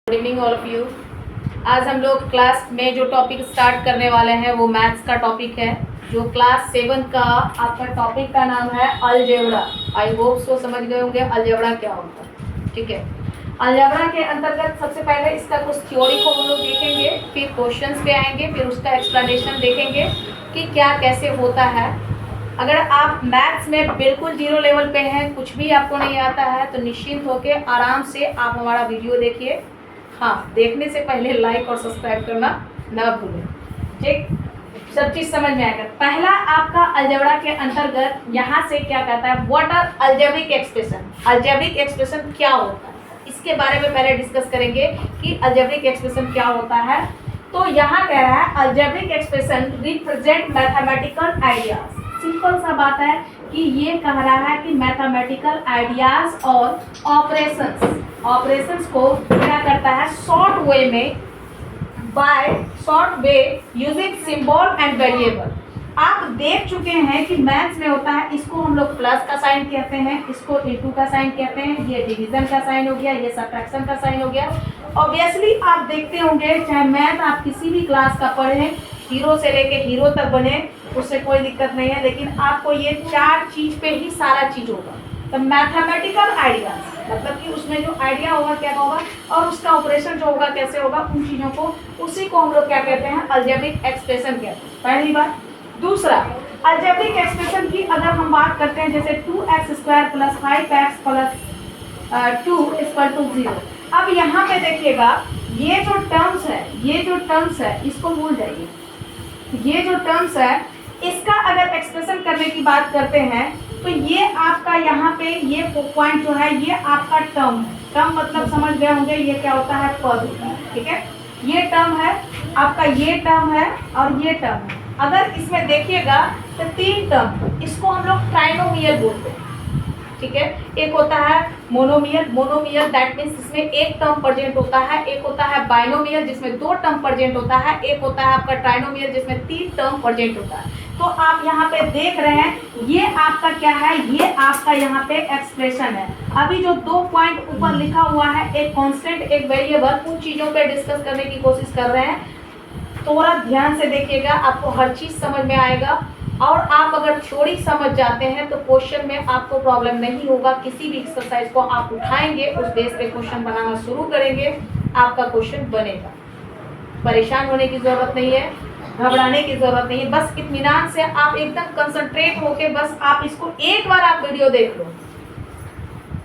Good evening all of you. आज हम लोग क्लास में जो टॉपिक स्टार्ट करने वाले हैं वो मैथ्स का टॉपिक है। जो क्लास 7 का आपका टॉपिक का नाम है अलजेब्रा। आई होप सो समझ गए होंगे अलजेब्रा क्या होता है। ठीक है, अलजेब्रा के अंतर्गत सबसे पहले इसका कुछ थ्योरी को हम लोग देखेंगे, फिर क्वेश्चंस पे आएंगे, फिर उसका एक्सप्लेनेशन देखेंगे कि क्या कैसे होता है। अगर आप मैथ्स में बिल्कुल जीरो लेवल पे हैं, कुछ भी आपको नहीं आता है, तो निश्चिंत होकर आराम से आप हमारा वीडियो देखिए। हाँ, देखने से पहले लाइक और सब्सक्राइब करना ना भूलें। ठीक, सब चीज़ समझ में आएगा। पहला आपका अलजेब्रा के अंतर्गत यहाँ से क्या कहता है, what are algebraic expression. Algebraic expression क्या होता है, इसके बारे में पहले डिस्कस करेंगे कि अलजेब्रिक एक्सप्रेशन क्या होता है। तो यहाँ कह रहा है algebraic expression represent mathematical ideas. Simple सा बात है कि ये कह रहा है कि मैथमेटिकल आइडियाज और ऑपरेशंस को क्या करता है शॉर्ट वे में, by short way using symbol and variable. आप देख चुके हैं कि मैथ्स में होता है, इसको हम लोग प्लस का साइन कहते हैं, इसको इनटू का साइन कहते हैं, ये डिवीजन का साइन हो गया, ये सब्ट्रैक्शन का साइन हो गया। ऑब्वियसली आप देखते होंगे, चाहे मैथ आप किसी भी क्लास का पढ़ें, हीरो से लेके हीरो तक बने, उससे कोई दिक्कत नहीं है, लेकिन आपको ये चार चीज पे ही सारा चीज होगा। तो मैथमेटिकल आइडिया मतलब कि उसमें जो आइडिया होगा क्या होगा और उसका ऑपरेशन जो होगा कैसे होगा, उन चीजों को, उसी को हम लोग क्या कहते हैं, अलजेब्रिक एक्सप्रेशन कहते हैं। पहली बात। दूसरा, अलजेब्रिक एक्सप्रेशन की अगर हम बात करते हैं, जैसे 2x² + 5x + 2 = 0। अब यहाँ पे देखिएगा, ये जो टर्म्स है इसको भूल जाइए। ये जो टर्म्स है इसका अगर एक्सप्रेशन करने की बात करते हैं तो ये आपका यहाँ पे ये पॉइंट जो है ये आपका टर्म है। टर्म मतलब समझ गए होंगे, ये क्या होता है, पद होता है। ठीक है, ये टर्म है आपका, ये टर्म है और ये टर्म है। अगर इसमें देखिएगा तो 3 टर्म, इसको हम लोग ट्राइनोमियल बोलते हैं। ठीक है, एक होता है मोनोमियल दैट मीन्स इसमें एक टर्म प्रेजेंट होता है, एक होता है बाइनोमियल जिसमें 2 टर्म प्रेजेंट होता है, एक होता है आपका ट्राइनोमियल जिसमें 3 टर्म प्रेजेंट होता है। तो आप यहाँ पे देख रहे हैं, ये आपका क्या है, ये आपका यहाँ पे एक्सप्रेशन है। अभी जो 2 पॉइंट ऊपर लिखा हुआ है, एक कांस्टेंट एक वेरिएबल, उन चीजों पे डिस्कस करने की कोशिश कर रहे हैं। थोड़ा ध्यान से देखिएगा, आपको हर चीज समझ में आएगा। और आप अगर थ्योरी समझ जाते हैं तो क्वेश्चन में आपको प्रॉब्लम नहीं होगा। किसी भी एक्सरसाइज को आप उठाएंगे, उस बेस पे क्वेश्चन बनाना शुरू करेंगे, आपका क्वेश्चन बनेगा। परेशान होने की जरूरत नहीं है, घबराने की जरूरत नहीं है। बस इत्मीनान से आप एकदम कंसंट्रेट होके बस आप इसको एक बार आप वीडियो देख लो,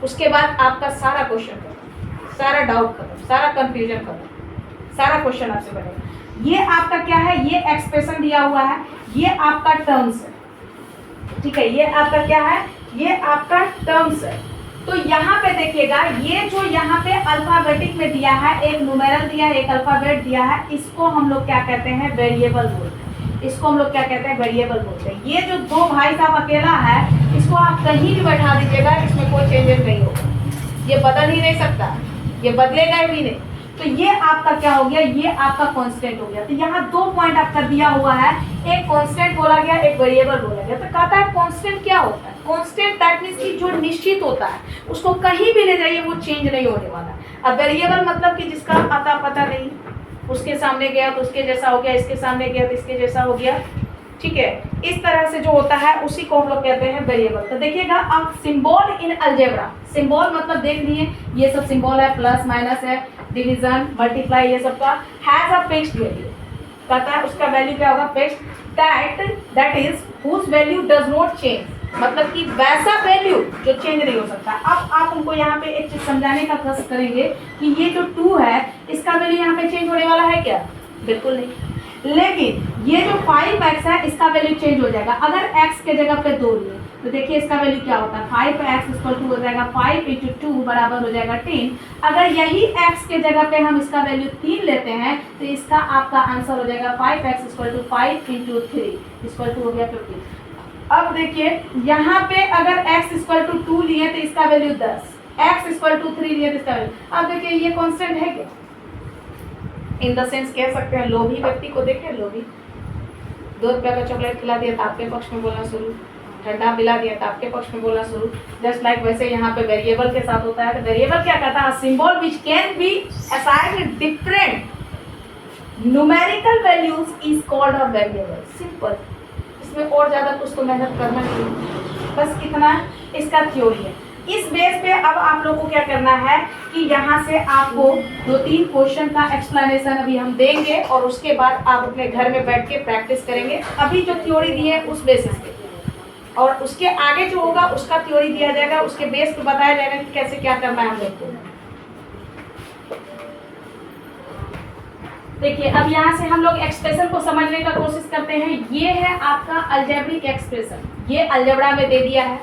उसके बाद आपका सारा क्वेश्चन खत्म, सारा डाउट खत्म, सारा कंफ्यूजन खत्म, सारा क्वेश्चन आपसे बनेगा। ये आपका क्या है, ये एक्सप्रेशन दिया हुआ है, ये आपका टर्म्स है। ठीक है, ये आपका क्या है, ये आपका टर्म्स है। तो यहाँ पे देखिएगा, ये जो यहाँ पे अल्फाबेटिक में दिया है, एक न्यूमेरल दिया है, एक अल्फाबेट दिया है, इसको हम लोग क्या कहते हैं, वेरिएबल बोलते हैं। इसको हम लोग क्या कहते हैं, वेरिएबल बोलते हैं। ये जो 2 भाई साहब अकेला है, इसको आप कहीं भी बैठा दीजिएगा, इसमें कोई चेंजेस नहीं होगा, ये बदल ही नहीं सकता, ये बदलेगा भी नहीं। तो ये आपका क्या हो गया, ये आपका कांस्टेंट हो गया। तो यहाँ 2 पॉइंट आपका दिया हुआ है, एक कांस्टेंट बोला गया, एक वेरिएबल बोला गया। तो कहता है कांस्टेंट क्या होता है, कांस्टेंट दैट मींस कि जो निश्चित होता है, उसको कहीं भी ले जाइए वो चेंज नहीं होने वाला। अब वेरिएबल मतलब कि जिसका अता पता नहीं, उसके सामने गया तो उसके जैसा हो गया, इसके सामने गया तो इसके जैसा हो गया। ठीक है, इस तरह से जो होता है उसी को हम लोग कहते हैं वेरिएबल। तो देखिएगा, अब सिंबल इन अलजेब्रा, सिंबल मतलब देख लिए, ये सब सिंबल है, प्लस माइनस है, डिवीजन मल्टीप्लाई, ये सब का हैज अ फिक्स्ड वैल्यू। कहता है उसका वैल्यू क्या होगा, fixed, that is whose value does not change, मतलब कि वैसा वैल्यू जो चेंज नहीं हो सकता। अब आप उनको यहाँ पे एक चीज समझाने का प्रयास करेंगे कि ये जो 2 है, इसका वैल्यू यहाँ पे चेंज होने वाला है क्या, बिल्कुल नहीं। लेकिन ये जो 5x है, इसका वैल्यू चेंज हो जाएगा। अगर x के जगह पे 2 लिए तो देखिए इसका वैल्यू क्या होता है, 5x = हो जाएगा 5 × 2 बराबर हो जाएगा 10। अगर यही x के जगह पे हम इसका वैल्यू 3 लेते हैं तो इसका आपका आंसर हो जाएगा 5x = 5 × 3 = हो गया 50। अब देखिए यहाँ पे अगर x = 2 लिए तो इसका वैल्यू 10, x = 3 लिए तो इसका वैल्यू, अब देखिए ये कांस्टेंट है क्या, इन द सेंस कह सकते हैं लोभी व्यक्ति को देखें, लोभी 2 रुपये का चॉकलेट खिला दिया तो आपके पक्ष में बोलना शुरू, ठंडा पिला दिया था, आपके पक्ष में बोलना शुरू। जस्ट लाइक वैसे यहाँ पे वेरिएबल के साथ होता है। तो वेरिएबल क्या कहता है, symbol which can be assigned different numerical values is called a variable. Simple, इसमें और ज़्यादा कुछ तो मेहनत करना नहीं, बस कितना इसका थ्योरी है। इस बेस पे अब आप लोग को क्या करना है कि यहाँ से आपको 2-3 क्वेश्चन का एक्सप्लेनेशन अभी हम देंगे और उसके बाद आप अपने घर में बैठ के प्रैक्टिस करेंगे। अभी जो थ्योरी दी है उस बेसिस पे, और उसके आगे जो होगा उसका थ्योरी दिया जाएगा, उसके बेस पे बताया जाएगा कि कैसे क्या करना है हम लोग को। देखिए अब यहाँ से हम लोग एक्सप्रेशन को समझने का कोशिश करते हैं। ये है आपका अलजेब्रिक एक्सप्रेशन, ये अलजेब्रा में दे दिया है।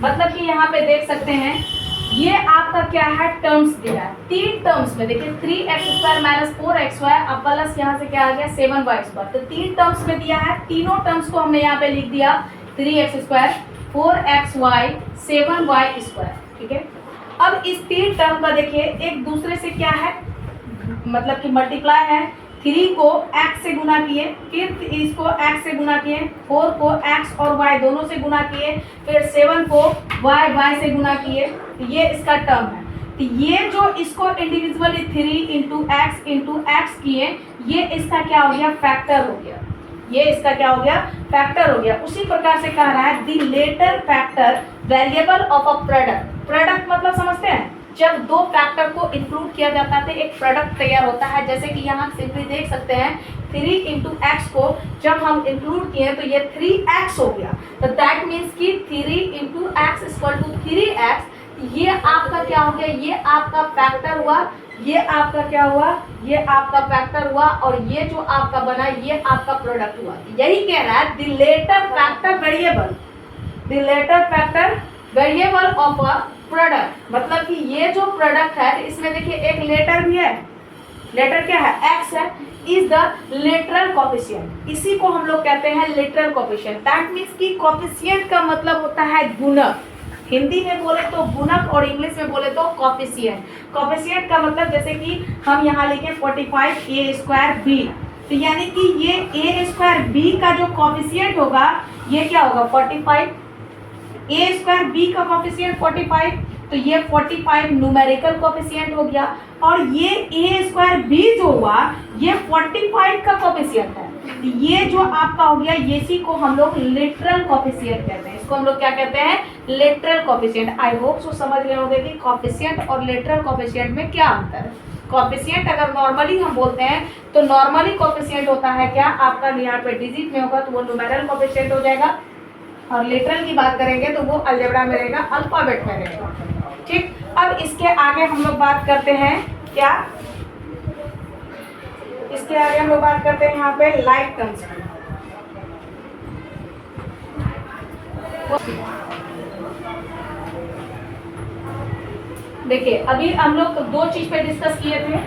मतलब कि यहाँ पे देख सकते हैं ये आपका क्या है, टर्म्स दिया है 3 टर्म्स में। देखिए 3x² माइनस 4xy, अब प्लस यहाँ से क्या आ गया 7y²। तो 3 टर्म्स में दिया है, तीनों टर्म्स को हमने यहाँ पे लिख दिया 3x², 4xy, 7y²। ठीक है, अब इस 3 टर्म का देखिए एक दूसरे से क्या है, मतलब कि मल्टीप्लाई है। 3 को x से गुना किए, फिर इसको x से गुना किए, 4 को x और y दोनों से गुना किए, फिर 7 को y से गुना किए। ये इसका टर्म है। तो ये जो इसको इंडिविजुअली 3 इंटू एक्स किए, ये इसका क्या हो गया, फैक्टर हो गया। ये इसका क्या हो गया, फैक्टर हो गया। उसी प्रकार से कह रहा है the letter factor variable of a product. Product मतलब समझते हैं, जब 2 फैक्टर को इंक्लूड किया जाता है तो एक प्रोडक्ट तैयार होता है। जैसे कि यहाँ सिंपली देख सकते हैं 3 इंटू एक्स को जब हम इंक्लूड किए तो ये 3x हो गया। तो दैट मीन्स कि 3 into x equal to 3x। ये आपका क्या हो गया, ये आपका फैक्टर हुआ, ये आपका क्या हुआ, ये आपका फैक्टर हुआ, और ये जो आपका बना ये आपका प्रोडक्ट हुआ। यही कह रहा है the letter factor variable, the letter factor variable of a product. मतलब कि ये जो प्रोडक्ट है इसमें देखिए एक लेटर भी है, लेटर क्या है, x है, इज द लेटरल कोफिशिएंट। इसी को हम लोग कहते हैं लेटरल कोफिशिएंट। दैट मीन्स कि कोफिशिएंट का मतलब होता है गुणक। हिंदी में बोले तो गुणक और इंग्लिश में बोले तो कोफिशिएंट। कोफिशिएंट का मतलब जैसे कि हम यहाँ लिखे 45a²b, तो यानी कि ये a²b का जो कोफिशिएंट होगा ये क्या होगा 45, a²b का कोफिशिएंट 45, तो ये 45 न्यूमेरिकल कोफिशिएंट हो गया। और ये a²b जो हुआ ये 45 का कोफिशिएंट है। तो ये जो आपका हो गया इसी को हम लोग लिटरल कोफिशिएंट कहते हैं। इसको हम लोग क्या कहते हैं, लिटरल कोफिशिएंट। आई होप सो समझ गए होंगे कि कोफिशिएंट और लिटरल कोफिशिएंट में क्या अंतर है। कोफिशिएंट अगर नॉर्मली हम बोलते हैं तो नॉर्मली कोफिशिएंट होता है क्या, आपका यहाँ पे डिजिट में होगा तो वो न्यूमेरल कोफिशिएंट हो जाएगा, और लिटरल की बात करेंगे तो वो अलजेब्रा में रहेगा, अल्फाबेट में रहेगा। ठीक, अब इसके आगे हम लोग बात करते हैं क्या, इसके आगे हम लोग बात करते हैं यहाँ पे लाइक टर्म्स। देखिए अभी हम लोग 2 चीज पे डिस्कस किए थे,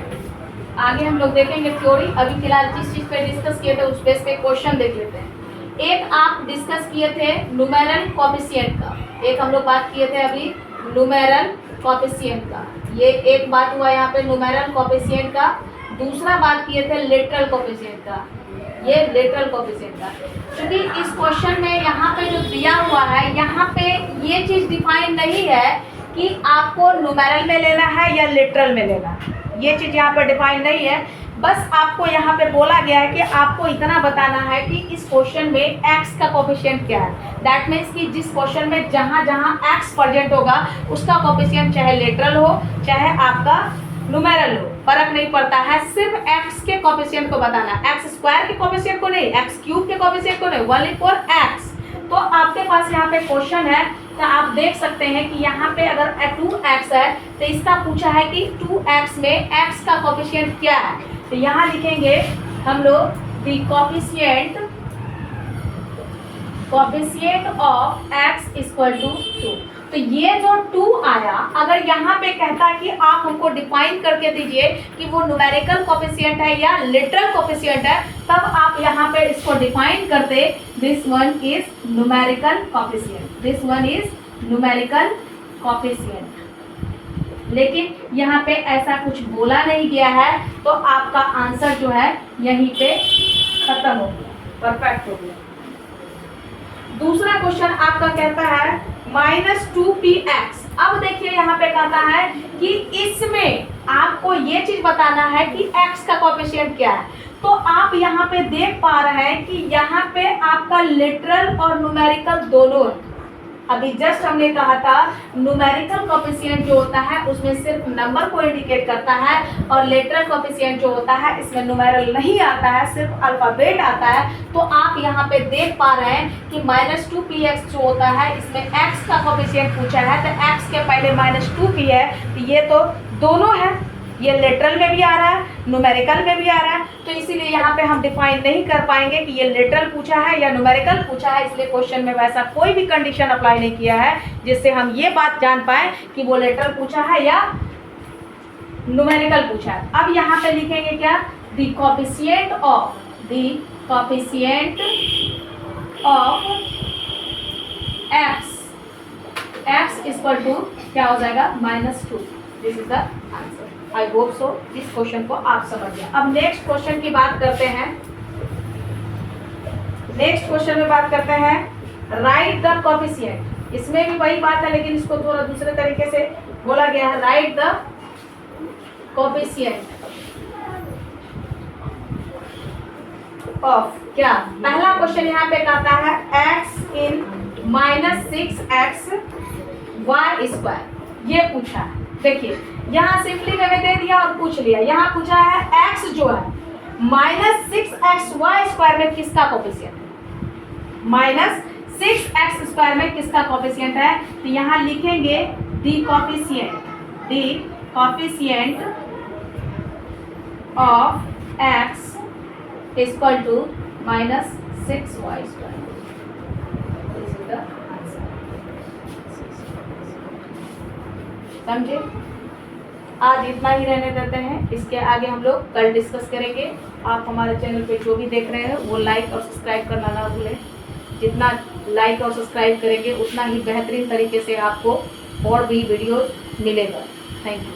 आगे हम लोग देखेंगे थ्योरी। अभी फिलहाल जिस चीज पे डिस्कस किए थे उस बेस पे क्वेश्चन देख लेते हैं। एक आप डिस्कस किए थे न्यूमेरल कोफिशिएंट का, एक हम लोग बात किए थे अभी न्यूमेरल कोफिशिएंट का। ये एक बात हुआ यहाँ पे न्यूमेरल कोफिशिएंट का। दूसरा बात किए थे लेटरल कोफिशिएंट का, ये लेटरल कोफिशिएंट का। क्योंकि इस क्वेश्चन में यहाँ पे जो दिया हुआ है यहाँ पे ये चीज़ डिफाइन नहीं है कि आपको न्यूमेरल में लेना है या लिटरल में लेना है, ये चीज़ यहाँ पर डिफाइन नहीं है। बस आपको यहाँ पे बोला गया है कि आपको इतना बताना है कि इस क्वेश्चन में x का कोफिशिएंट क्या है। दैट मीन्स कि जिस क्वेश्चन में जहाँ जहाँ x प्रेजेंट होगा उसका कोफिशिएंट चाहे लिटरल हो चाहे आपका न्यूमेरल हो, फर्क नहीं पड़ता है, सिर्फ x के कोफिशिएंट को बताना है, x² के कोफिशिएंट को नहीं, x³ के कोफिशिएंट को नहीं, ओनली फॉर x। तो आपके पास यहाँ पे क्वेश्चन है तो आप देख सकते हैं कि यहाँ पे अगर 2x है तो इसका पूछा है कि 2x में x का कोफिशिएंट क्या है। तो यहाँ लिखेंगे हम लोग the coefficient of x equal to 2। तो ये जो 2 आया, अगर यहाँ पे कहता कि आप हमको डिफाइन करके दीजिए कि वो न्यूमेरिकल कोफिशिएंट है या लिटरल कोफिशिएंट है, तब आप यहाँ पे इसको डिफाइन करते, this one is numerical coefficient, this one is numerical coefficient. लेकिन यहाँ पे ऐसा कुछ बोला नहीं गया है, तो आपका आंसर जो है यहीं पे खत्म हो गया, परफेक्ट हो गया। दूसरा क्वेश्चन आपका कहता है -2px। अब देखिए यहाँ पे कहता है कि इसमें आपको ये चीज बताना है कि x का कोएफिशिएंट क्या है। तो आप यहाँ पे देख पा रहे हैं कि यहाँ पे आपका लिटरल और न्यूमेरिकल दोनों है। अभी जस्ट हमने कहा था न्यूमेरिकल कोएफिशिएंट जो होता है उसमें सिर्फ नंबर को इंडिकेट करता है, और लेटरल कोएफिशिएंट जो होता है इसमें न्यूमेरल नहीं आता है, सिर्फ अल्फाबेट आता है। तो आप यहाँ पे देख पा रहे हैं कि -2px जो होता है इसमें x का कोएफिशिएंट पूछा है, तो x के पहले -2p है, तो ये तो दोनों है, ये लेटरल में भी आ रहा है, न्यूमेरिकल में भी आ रहा है। तो इसीलिए यहाँ पे हम डिफाइन नहीं कर पाएंगे कि ये लेटरल पूछा है या न्यूमेरिकल पूछा है, इसलिए क्वेश्चन में वैसा कोई भी कंडीशन अप्लाई नहीं किया है जिससे हम ये बात जान पाए कि वो लेटरल पूछा है या न्यूमेरिकल पूछा है। अब यहाँ पे लिखेंगे क्या, the coefficient of x equal to क्या हो जाएगा, -2। This is the answer. I hope so इस क्वेश्चन को आप समझ गए। अब नेक्स्ट क्वेश्चन की बात करते हैं। नेक्स्ट क्वेश्चन में बात करते हैं राइट द कोएफिशिएंट। इसमें भी वही बात है लेकिन इसको थोड़ा दूसरे तरीके से बोला गया है, राइट द कोएफिशिएंट ऑफ क्या। पहला क्वेश्चन यहाँ पे कहता है x इन -6x y², ये पूछा है। देखिए यहाँ सिंपली मैंने दे दिया और पूछ लिया। यहाँ पूछा है x जो है -6xy² में किसका कोएफिशिएंट है, -6x² में किसका कोएफिशिएंट है। तो यहाँ लिखेंगे the coefficient of x equal to -6y²। समझे। आज इतना ही रहने देते हैं, इसके आगे हम लोग कल डिस्कस करेंगे। आप हमारे चैनल पे जो भी देख रहे हैं वो लाइक और सब्सक्राइब करना ना भूलें। जितना लाइक और सब्सक्राइब करेंगे उतना ही बेहतरीन तरीके से आपको और भी वीडियोस मिलेगा। Thank you.